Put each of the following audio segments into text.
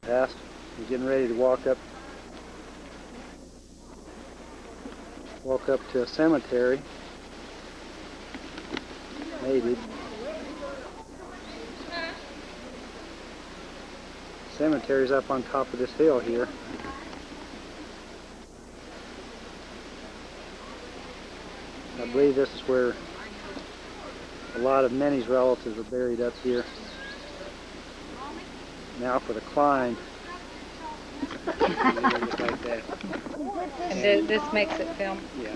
past. We're getting ready to walk up to a cemetery. Maybe. Cemetery's up on top of this hill here. I believe this is where a lot of Minnie's relatives are buried up here. Now for the climb. Like that. And this makes it film? Yeah.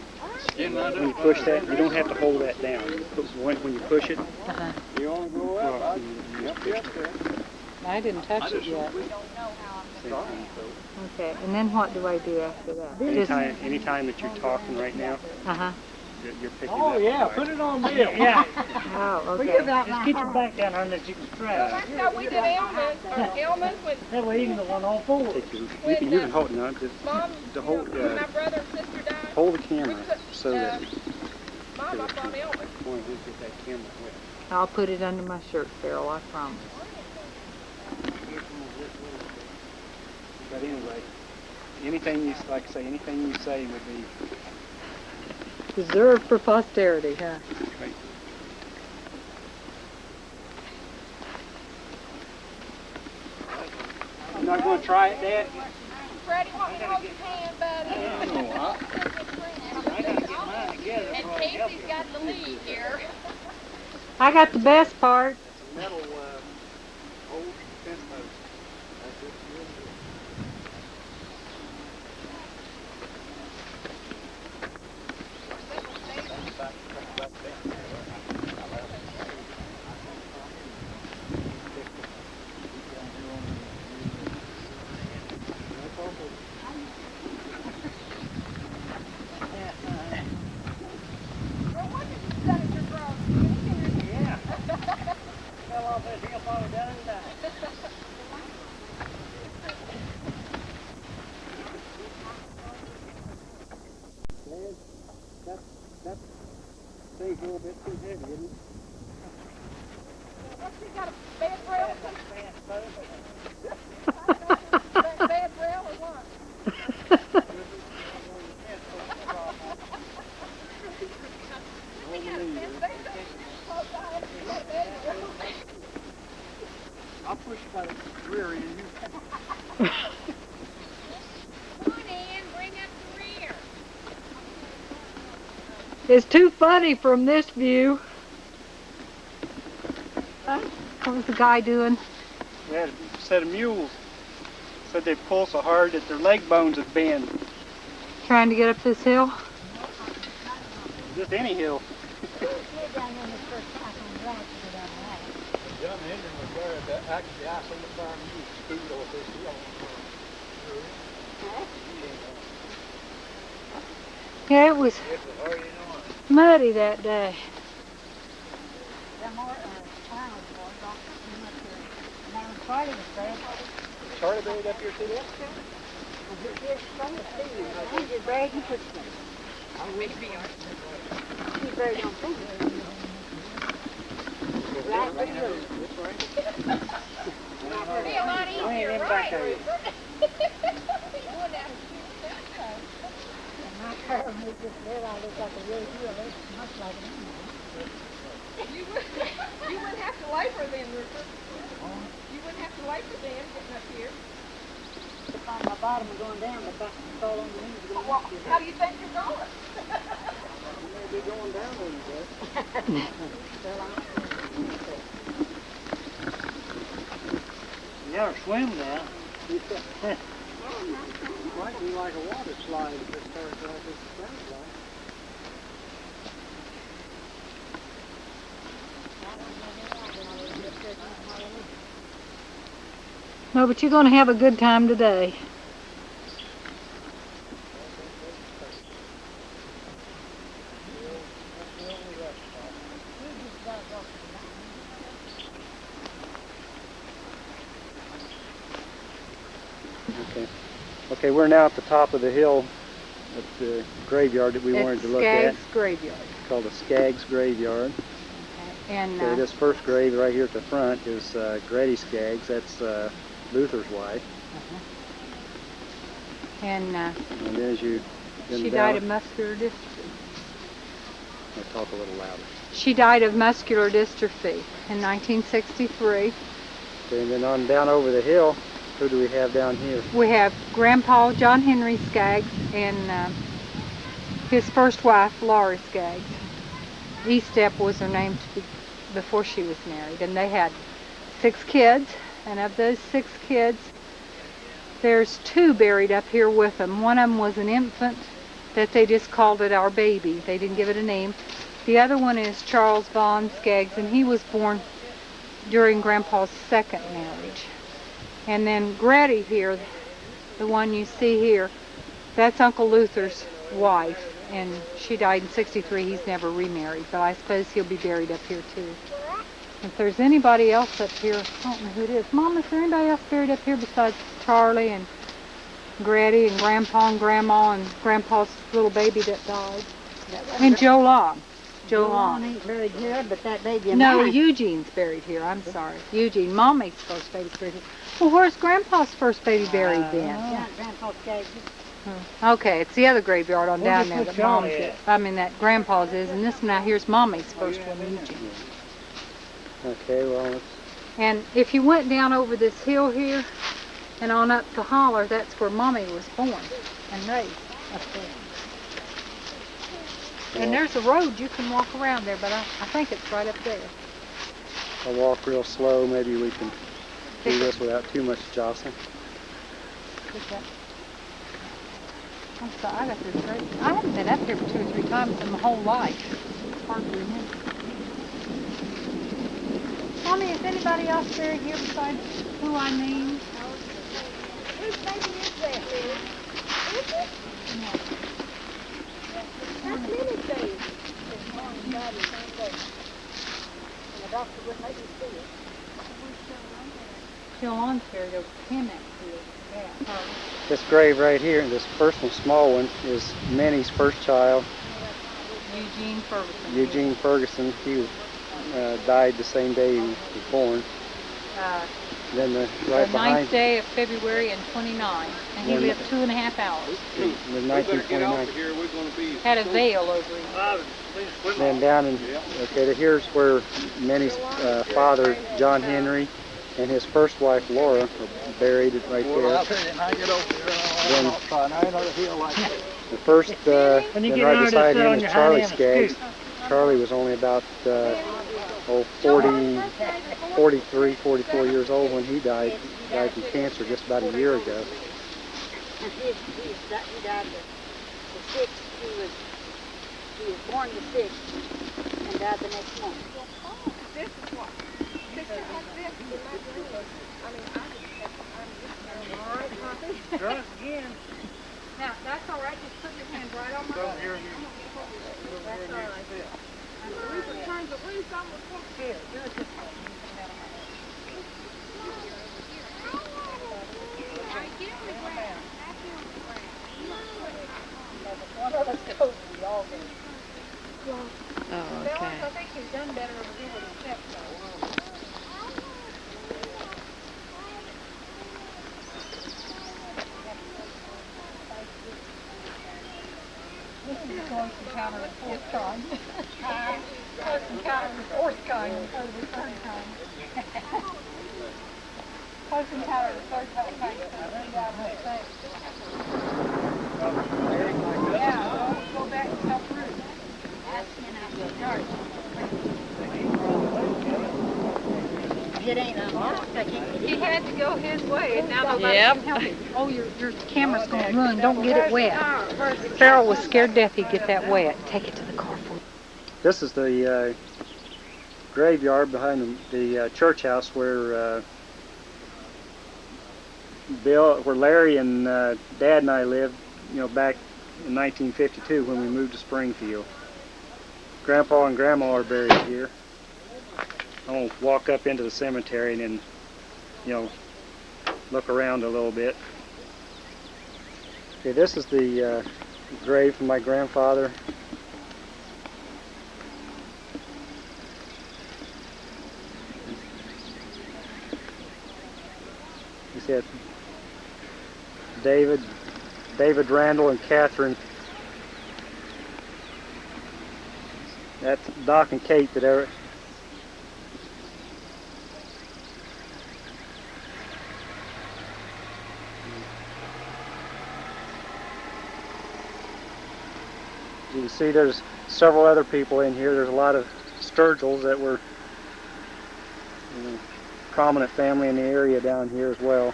When you push that, you don't have to hold that down. When you push it, You want to go up? I didn't touch it yet. Okay, and then what do I do after that? Anytime that you're talking right now, you're picking Oh, up. yeah, put it on me. Yeah. Oh, okay. Just get your back down unless you can stretch. That's how we did Elman. That way you can go on all fours. You can hold it on. Mom, To hold, when my brother and sister died, hold the camera so that Mom up on Elman. get that camera wet. I'll put it under my shirt barrel, I promise. But anyway, anything you anything you say would be Reserved for posterity, huh? right. You're not going to try it, Dad? Freddie, want me to hold your hand, buddy? No, I got to get mine together. And Casey's got the lead here. I got the best part. Metal old fence post. That thing's a little bit too heavy, isn't it? What's he got, a bed rail? Bed rail or what? I'll push by the rear end. Come on, Ann, bring up the rear. It's too funny from this view. What was the guy doing? We had a set of mules. Said they pull so hard that their leg bones would bend. Trying to get up this hill? Just any hill. John Hendon was there at that, actually I seen the farm you scoot off this hill. Yeah, it was muddy that day. Charlie buried up here too? Be a lot easier, right? You wouldn't have to labor then, Rupert. You wouldn't have to labor then getting up here. My bottom is going down, but that's all on the knees going Well, up here. how do you think you're going? You may be going down a little bit. You ever swim now? Might be like a water slide if it starts like this sounds like. No, but you're going to have a good time today. Okay, we're now at the top of the hill at the graveyard that we wanted to look at. Skaggs Graveyard. It's called the Skaggs Graveyard. And Okay, this first grave right here at the front is Grady Skaggs. That's Luther's wife. And And as you she died of muscular dystrophy. I'll talk a little louder. She died of muscular dystrophy in 1963. Okay, and then on down over the hill, who do we have down here? We have Grandpa John Henry Skaggs and his first wife, Laurie Skaggs. Estep was her name before she was married, and they had 6 kids, and of those 6 kids, there's 2 buried up here with them. One of them was an infant that they just called it our baby. They didn't give it a name. The other one is Charles Vaughn Skaggs, and he was born during Grandpa's 2nd marriage. And then Gretty here, the one you see here, that's Uncle Luther's wife, and she died in '63. He's never remarried, but I suppose he'll be buried up here too. If there's anybody else up here, I don't know who it is. Mom, is there anybody else buried up here besides Charlie and Gretty and Grandpa and Grandma and Grandpa's little baby that died? And Joe Long. Joe Long ain't buried here, but that baby No, mine. Eugene's buried here. I'm sorry. Eugene, Mommy's first baby's buried here. Well, where's Grandpa's first baby buried then? Yeah, Grandpa Skaggs. Okay, it's the other graveyard on down there that Mom's Charlie is. I mean, that Grandpa's is, and this one out here's Mommy's first one, Eugene. Okay, well, let's... And if you went down over this hill here and on up the holler, that's where Mommy was born and raised up there. And there's a road you can walk around there, but I think it's right up there. I'll walk real slow. Maybe we can do this without too much jostling. I'm sorry, I got this great. I haven't been up here for 2 or 3 times in my whole life. It's hard to remember. Mommy, is anybody else buried here besides who I named? Whose baby is that, Minnie? Is it? That's Minnie's baby. His mom died the same day. And the doctor wouldn't let you see it. Jill On's buried over him actually. Yeah. This grave right here, this first one, small one, is Minnie's first child, Eugene Ferguson. Eugene Ferguson. He died the same day he was born. Then right The behind 9th day of February in 29, and he When- lived 2.5 hours. in 1929. Had a veil over him. Then down in, okay, here's where Minnie's father, John Henry, and his first wife, Laura, are buried right there. Then the first, then right beside him is Charlie Skaggs. Charlie was only about 43, 44 years old when he died. He died from cancer just about a year ago. And he died the 6th. He was born the 6th and died the next month. This is what? This is like this in my dream. I mean, I'm all right, Poppy. Try it again. Now, that's all right. Just put your hand right on my Don't butt. hear you. That's all right. Rupert turns it loose on the floor. Here, do it this way. One of us goes, we all go. Oh, Bill, okay. I think he's done better over here with his steps though. This is close encounter the 4th time. Close encounter the 4th time instead of the 3rd time. Close encounter the 3rd time. Yeah, go back and tell Ruth. It ain't unlocked. He had to go his way, and now nobody Yep. can help him. Oh, your camera's going to ruin. Don't get it wet. Farrell was scared death he'd get that wet. Take it to the car for me. This is the graveyard behind the church house where where Larry and Dad and I lived, back in 1952 when we moved to Springfield. Grandpa and Grandma are buried here. I'm going to walk up into the cemetery and then, look around a little bit. Okay, this is the grave for my grandfather. He said David, Randall, and Catherine. That's Doc and Kate that are. You can see there's several other people in here. There's a lot of Sturgills that were prominent family in the area down here as well.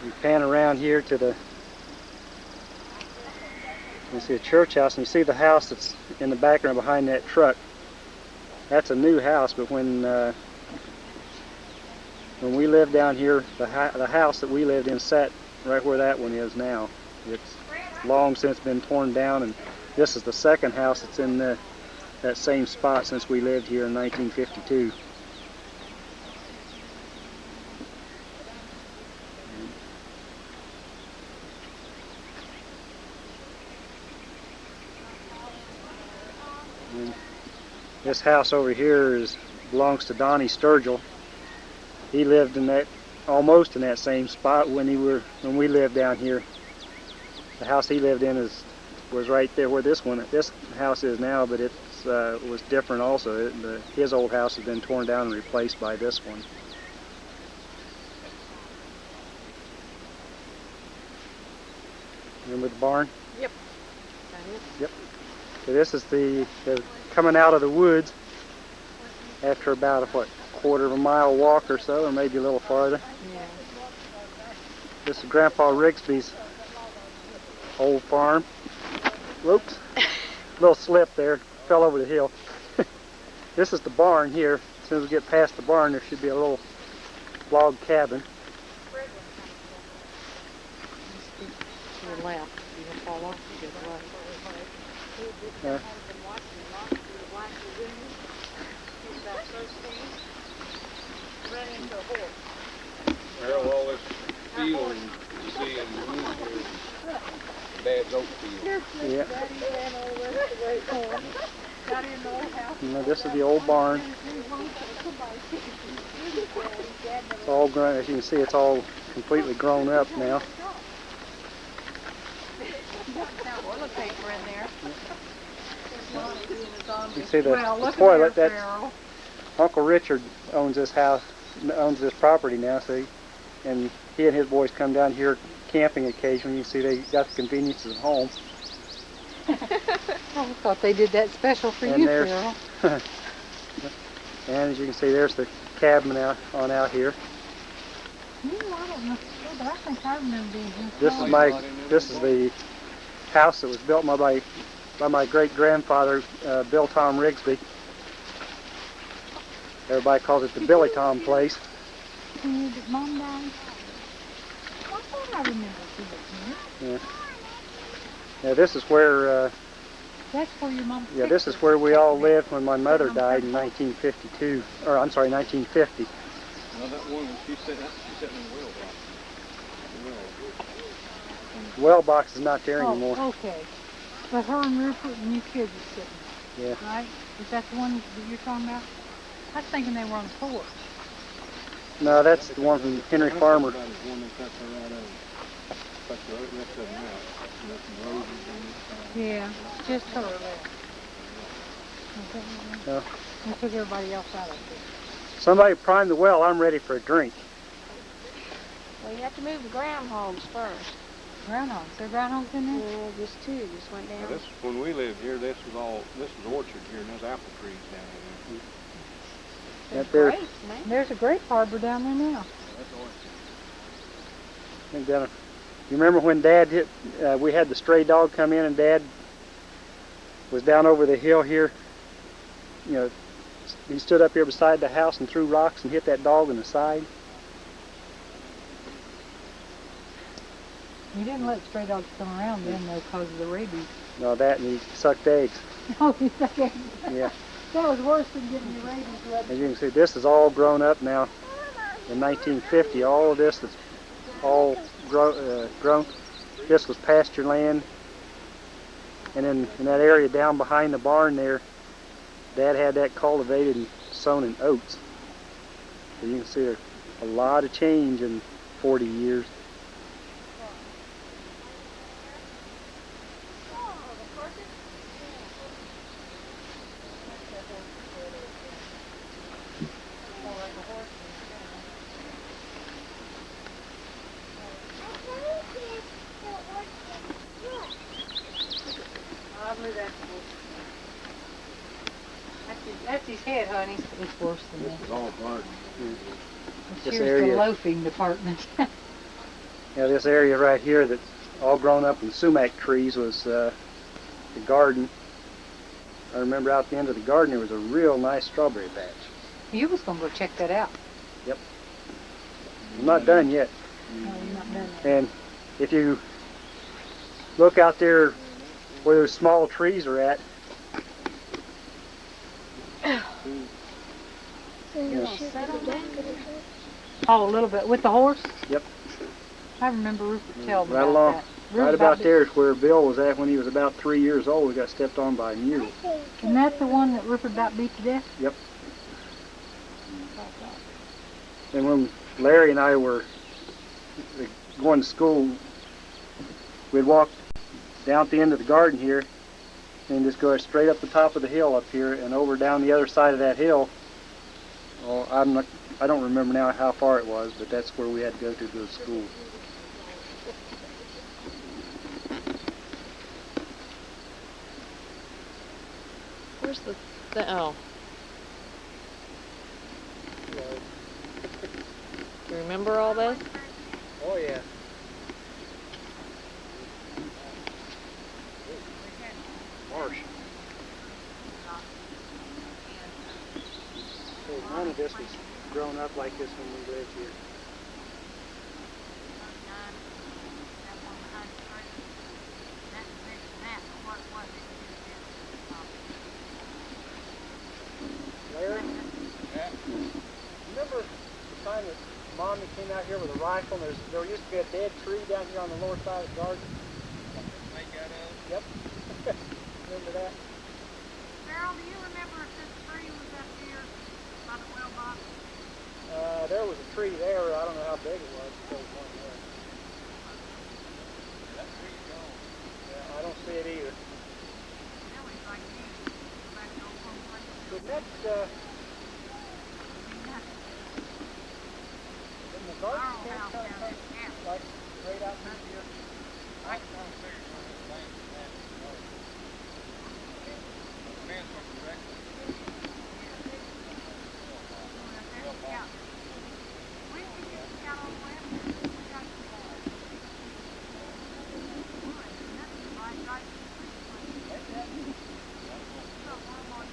You pan around here to the, you see a church house, and you see the house that's in the background behind that truck. That's a new house, but when we lived down here, the house that we lived in sat right where that one is now. It's long since been torn down, and this is the second house that's in that same spot since we lived here in 1952. And this house over here belongs to Donnie Sturgill. He lived in almost in that same spot when we lived down here. The house he lived in was right there where this house is now, but it was different also. His old house has been torn down and replaced by this one. Remember the barn? Yep. Yep. So this is the coming out of the woods after about a quarter of a mile walk or so, or maybe a little farther. Yeah. This is Grandpa Rigsby's old farm. Whoops. Little slip there. Fell over the hill. This is the barn here. As soon as we get past the barn, there should be a little log cabin. To the left. You can fall off to the left. Harold, all this field you see in the woods here, Dad's oak field. Yeah. This is the old barn. It's all grown. As you can see, it's all completely grown up now. You can see the toilet. That's Uncle Richard owns this house, owns this property now. And he and his boys come down here camping occasionally. You see they got the conveniences at home. I thought they did that special for you, Carol. And as you can see, there's the cabin out here. I don't know, but I think I remember being here. This is the house that was built by my great-grandfather, Bill Tom Rigsby. Everybody calls it the Billy Tom place. Did Mom die? I thought I remember seeing it. Yeah. Yeah, this is where. That's where your mom. Yeah, this is where we all lived when my mother died in 1952, or I'm sorry, 1950. Well, that one, she's sitting in the wheel box. Well box is not there anymore. Oh, okay. But her and Rupurt and you kids are sitting. Yeah. Right? Is that the one that you're talking about? I was thinking they were on the porch. No, that's the one from Henry Farmer. Yeah, just her. No. We took everybody else out of it. Somebody primed the well. I'm ready for a drink. Well, you have to move the groundhogs first. Groundhogs. There are groundhogs in there? Yeah, just two just went down. This, when we lived here, this was orchard here, and there's apple trees down Yep, there. Grapes, man. There's a grape harbor down there now. You remember when Dad we had the stray dog come in, and Dad was down over the hill here. You know, he stood up here beside the house and threw rocks and hit that dog in the side. You didn't let stray dogs come around then, though, because of the rabies. No, that, and he sucked eggs. Oh, he sucked eggs. Yeah. That was worse than getting your rabies. As you can see, this is all grown up now. In 1950, all of this is all grown. This was pasture land. And in that area down behind the barn there, Dad had that cultivated and sown in oats. So you can see there's a lot of change in 40 years. That's his head, honey. It's worse than This that. is all garden. This Here's area- the loafing department. Yeah, this area right here that's all grown up in sumac trees was the garden. I remember out the end of the garden there was a real nice strawberry patch. You was gonna go check that out. I'm not done yet. No, you're not done yet. And if you look out there where those small trees are at, Oh, a little bit with the horse. Yep. I remember Rupurt telling me right about along, that. right Rupert about there is where Bill was at when he was about 3 years old. We got stepped on by a mule. Isn't that the one that Rupert got beat to death? Yep. And when Larry and I were going to school, we'd walk down at the end of the garden here and just go straight up the top of the hill up here and over down the other side of that hill. Well, I don't remember now how far it was, but that's where we had to go to school. Where's the oh. You remember all this? Oh yeah. Marsh. So none of this was grown up like this when we lived here. Larry? Yeah. Remember the time that Mommy came out here with a rifle and there used to be a dead tree down here on the lower side of the garden? Make out of Yep. Remember that? Carol, do you remember if this tree was up here by the well box? There was a tree there. I don't know how big it was. There was one there. that tree gone. Yeah, I don't see it either. Billy's like you. Go back to old home place. The next, in the garden, Our old house down there, yeah. like straight out through here. I was trying to figure out the land that was. The fence was directly. Yeah. We could get out on the way up there. We got the car. Nothing right. So, one more.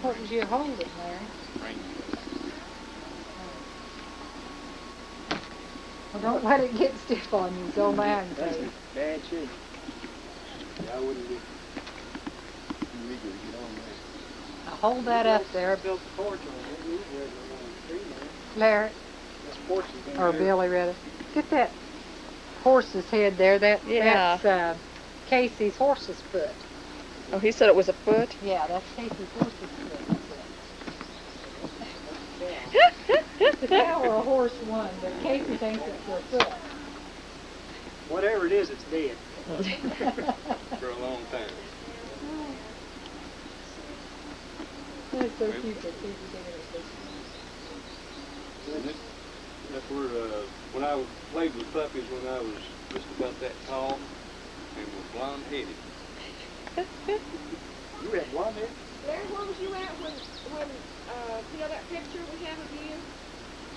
What was you holding, Larry? Well, don't let it get stiff on you, so man. That's a bad shape. Yeah, I wouldn't be. Now hold that up there, Built the porch on it. We were on the tree there. Larry, This porch is down or here. Billy rather. Get that horse's head there. Yeah. That's Casey's horse's foot. Oh, he said it was a foot? Yeah, that's Casey's horse's foot. The cow or a horse won, but Casey thinks it's a foot. Whatever it is, it's dead. For a long time. That's so cute that Casey thinks it's And that's where, when I played with puppies when I was just about that tall and was blonde-headed. You had blonde hair? Larry, where was you at when you know that picture we have of you?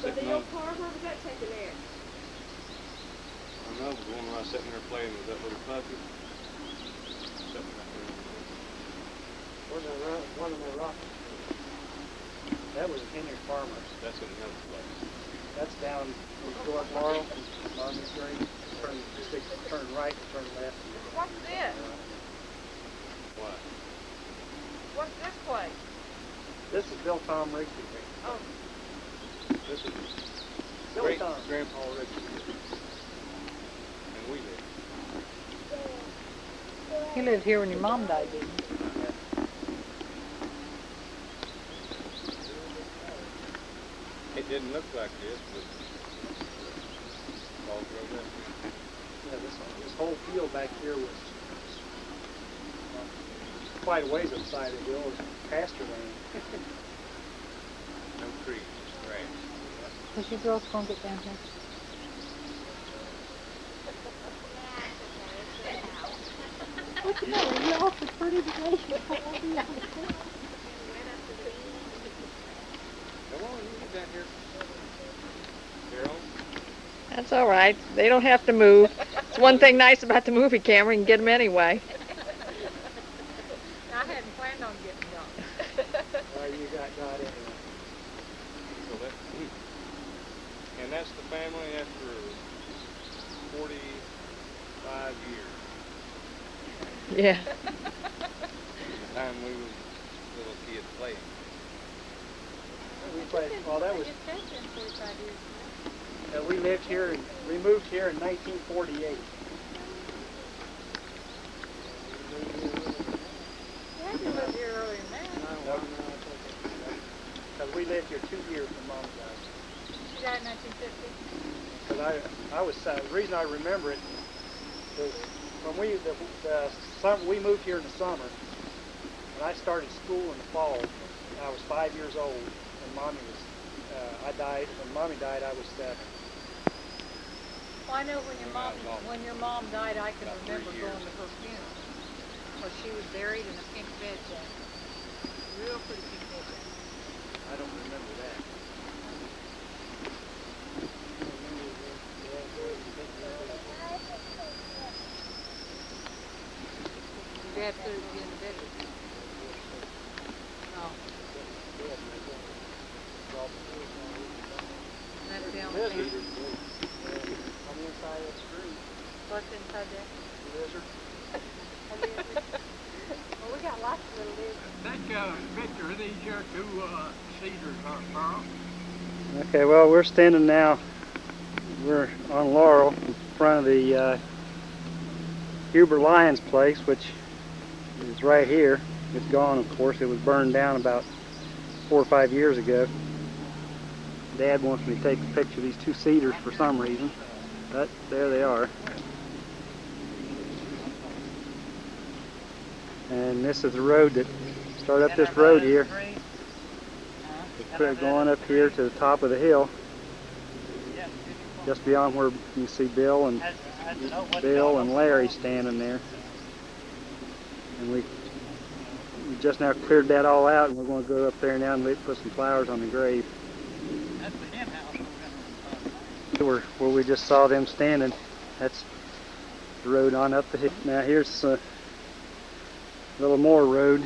With Sitting the on, old car, where was that taken at? I don't know, the one where I was sitting there playing with that little puppy. Sitting right there. Where's that one in the rock? That was Henry Farmer's. That's in another place. That's down, we go up Laurel, Army Street, turn right, turn left. What's this? Why? What's this place? This is Bill Tom Rigsby. Oh, This is Billy great Tom. Grandpa Ricky. And we live. He lived here when your mom died, didn't he? It didn't look like this, but all grown up. Yeah, this whole field back here was quite a ways upside the hill. It was pasture land. No trees, just grass. Was your girls gonna get down here? What's the matter? You're awfully pretty today. Come on, you get down here. Carol? That's all right. They don't have to move. It's one thing nice about the movie camera. You can get them anyway. I hadn't planned on getting gone. You got anyway. So that, and that's the family after 45 years. Yeah. The time we was little kids playing. We played, well, that was, It's been 45 years. we lived here, we moved here in 1948. You had to live here earlier than that. Because we lived here 2 years when Mom died. She died in 1950. Because I was, the reason I remember it was when we moved here in the summer, and I started school in the fall. I was 5 years old, and Mommy was, I died, when Mommy died, I was 7. Well, I know when your mom died, I can remember going to her funeral. Well, she was buried in a pink bed jacket. Real pretty pink bed jacket. I don't remember that. Your dad put it in the bed with you. Oh. That's down the Lizard. street. On the inside of the street. What's inside there? Lizard. Well, we got lots of little lizards. Take a picture of these here two cedars, Carl. Okay, well, we're standing now, we're on Laurel in front of the Hubert Lyons place, which is right here. It's gone, of course. It was burned down about 4 or 5 years ago. Dad wants me to take a picture of these two cedars for some reason, but there they are. And this is the road that, start up this road here. It's going up here to the top of the hill, just beyond where you see Bill and Larry standing there. And we just now cleared that all out, and we're going to go up there now and put some flowers on the grave. That's the hen house Where we just saw them standing, that's the road on up the hill. Now here's a little more road.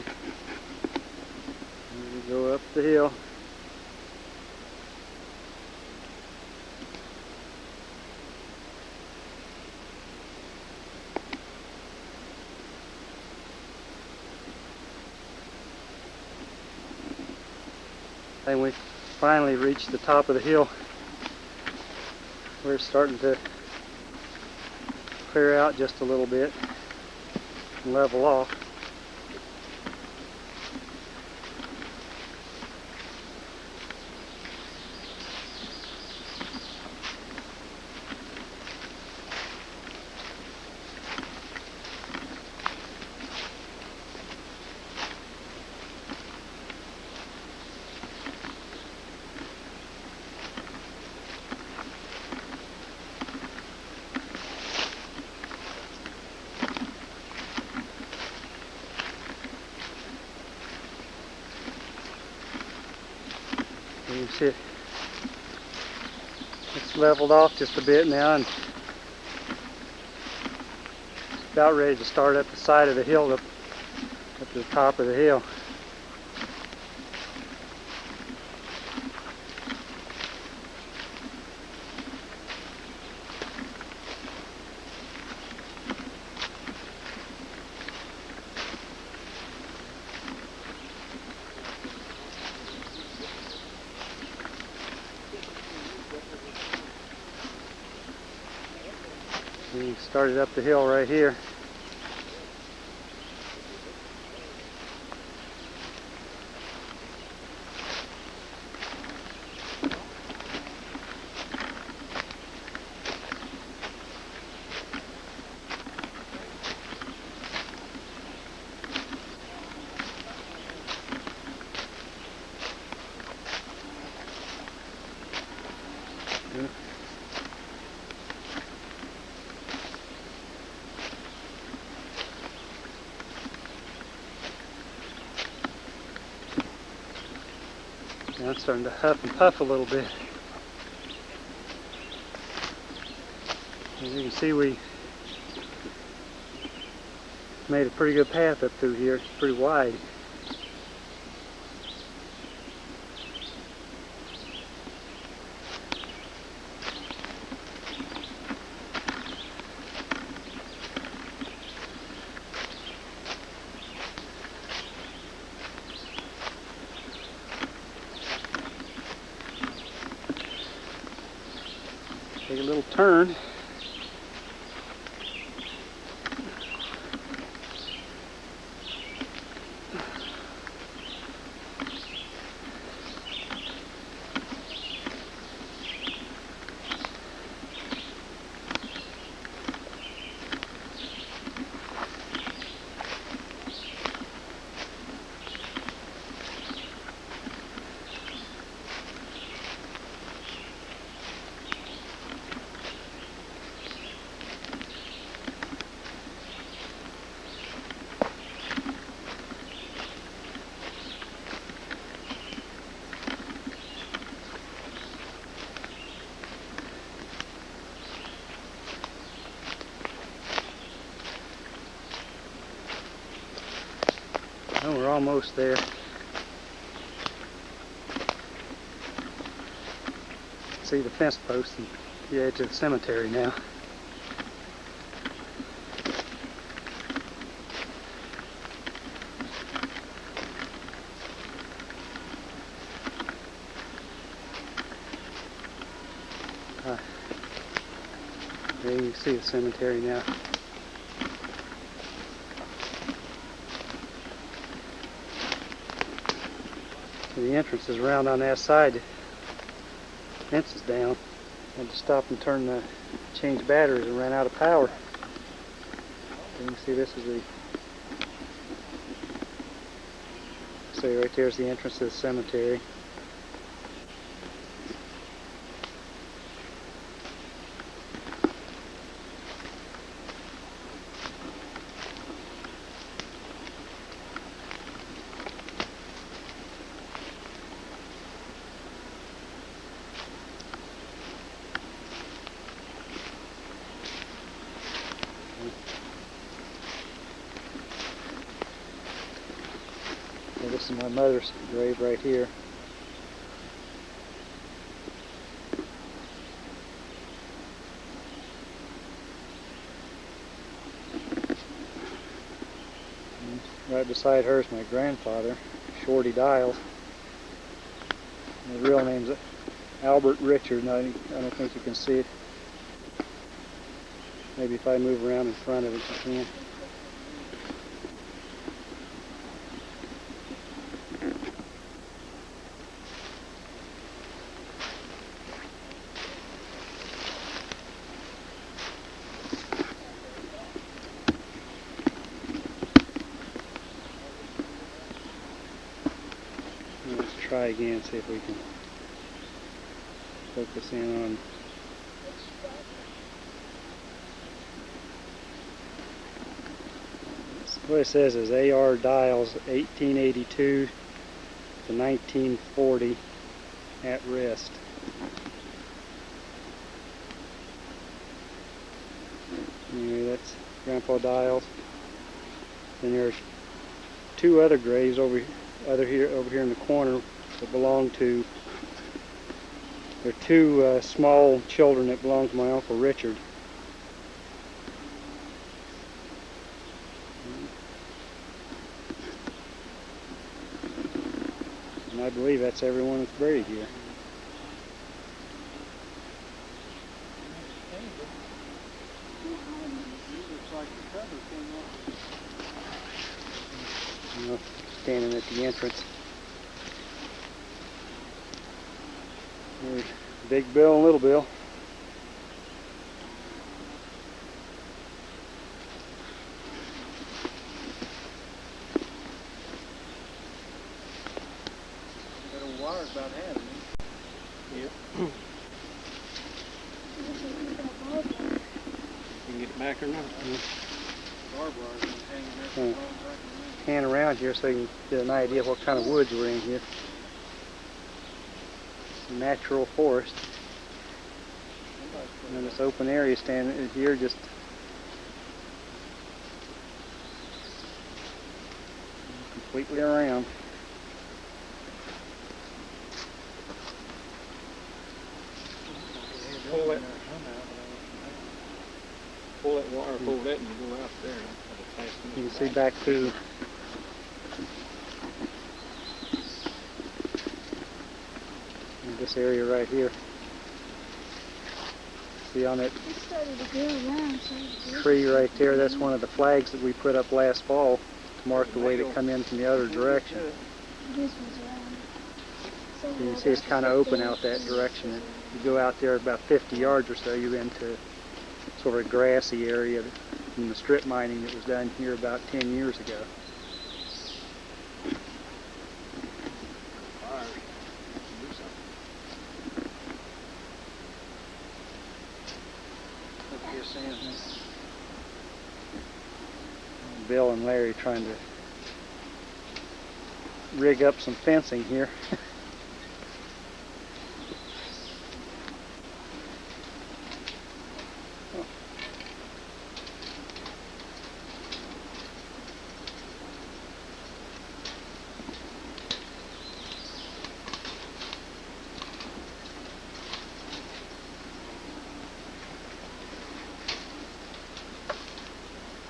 We go up the hill. And we finally reached the top of the hill. We're starting to clear out just a little bit and level off. You see it's leveled off just a bit now, and about ready to start up the side of the hill, up to the top of the hill. We started up the hill right here. Now it's starting to huff and puff a little bit. As you can see, we made a pretty good path up through here. It's pretty wide. Take a little turn. Oh, we're almost there. See the fence post and the edge of the cemetery now. There you can see the cemetery now. The entrance is around on that side. The fence is down. I had to stop and change batteries and ran out of power. You can see this is right there's the entrance to the cemetery. This is my mother's grave right here. And right beside her is my grandfather, Shorty Dials. His real name's Albert Richard. Now, I don't think you can see it. Maybe if I move around in front of it, you can. Let's try again, see if we can focus in on what it says is A.R. Dials 1882 to 1940 at rest. Anyway, that's Grandpa Dials. Then there's two other graves over here in the corner that belong to. They're two small children that belong to my Uncle Richard. And I believe that's everyone that's buried here. You know, standing at the entrance. There's Big Bill and Little Bill. That old wire's about having it. Yep. You can get it back or not? Barbed wire's been hanging there for a long time. Pan around here so you can get an idea what kind of woods we're in here. Natural forest. And then this open area standing here just completely around. Pull that wire, pull that and you go out there. You can see back through this area right here. See on that tree right there, that's one of the flags that we put up last fall to mark the way to come in from the other direction. You can see it's kind of open out that direction. You go out there about 50 yards or so, you're into sort of a grassy area from the strip mining that was done here about 10 years ago. Bill and Larry trying to rig up some fencing here.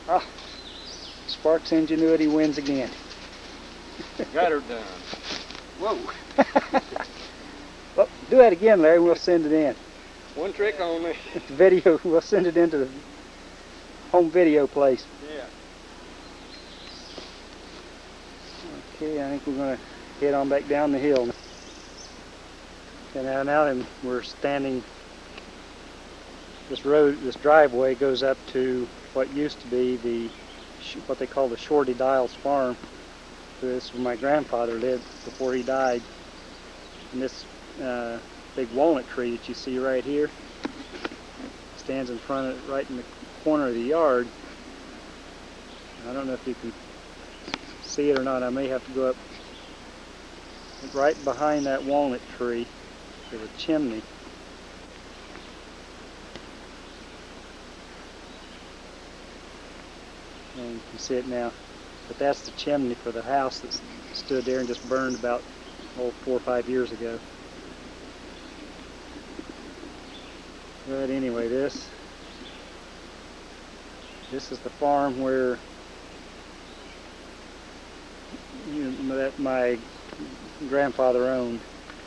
Ah, Sparks' ingenuity wins again. Got her done. Whoa. Well, do that again, Larry, we'll send it in. One trick only. The video, we'll send it into the home video place. Yeah. Okay, I think we're going to head on back down the hill. Okay, now then we're standing, this road, this driveway goes up to what used to be the, what they call the Shorty Dials farm. This is where my grandfather lived before he died. And this big walnut tree that you see right here stands in front of, right in the corner of the yard. I don't know if you can see it or not. I may have to go up. Right behind that walnut tree is a chimney. And you can see it now. But that's the chimney for the house that stood there and just burned about 4 or 5 years ago. But anyway, this is the farm where that my grandfather owned.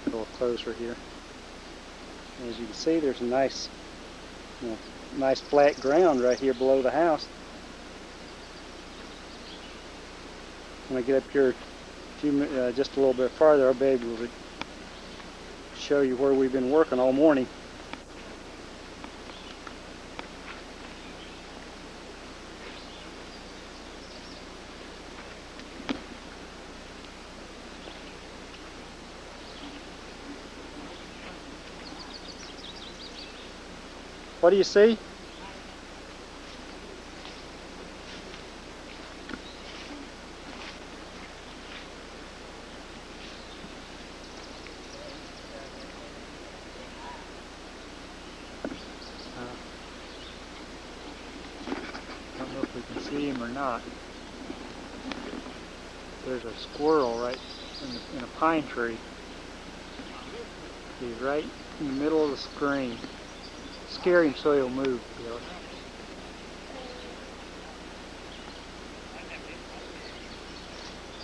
A little closer here. As you can see, there's a nice, nice flat ground right here below the house. When I get up here just a little bit farther, I'll be able to show you where we've been working all morning. What do you see? I don't know if we can see him or not. There's a squirrel right in a pine tree. He's right in the middle of the screen. Scare him so he'll move, Bill.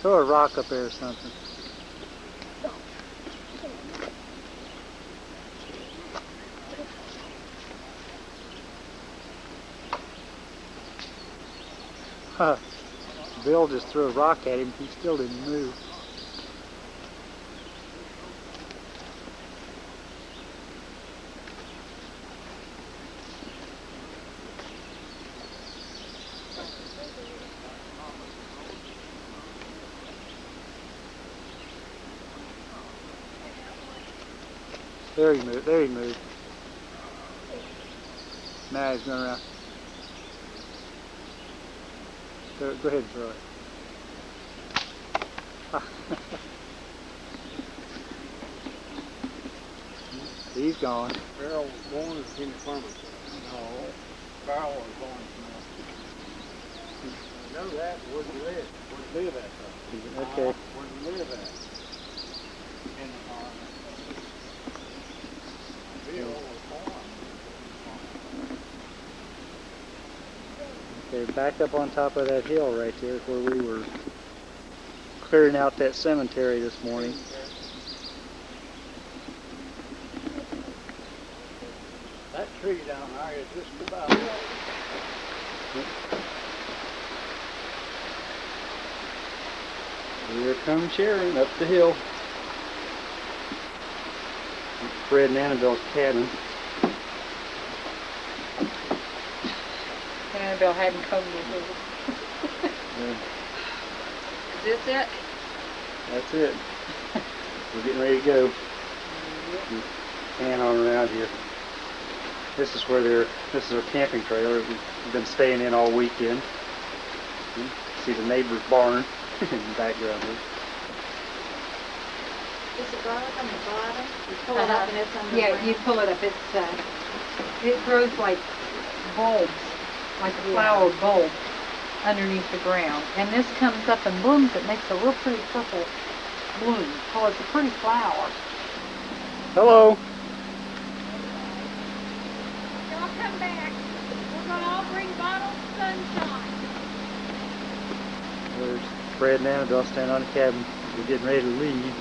Throw a rock up there or something. Huh. Bill just threw a rock at him. He still didn't move. There he moved. There he moved. Now he's going around. Go ahead and throw it. He's gone. Barrel was born as Jimmy Farmer. No, Barrel was born I know that. Where'd he live? Where'd he live at though? Okay. Where'd he live at? in the farm. Bill was born. Okay, back up on top of that hill right there where we were clearing out that cemetery this morning. That tree down there is just about. Here comes Sharon up the hill. Fred and Annabelle's cabin. Annabelle hadn't come yet. Is this it? That's it. We're getting ready to go. Pan on around here. This is where this is our camping trailer we've been staying in all weekend. See the neighbor's barn in the background here. Is the garlic on the bottom? You pull it up and it's on the Yeah, ground? you pull it up. It grows like bulbs, like a flower bulb underneath the ground. And this comes up and blooms. It makes a real pretty purple bloom. Oh, it's a pretty flower. Hello. Y'all come back. We're gonna all bring bottles of sunshine. There's Fred and Annabelle standing on the cabin. We're getting ready to leave.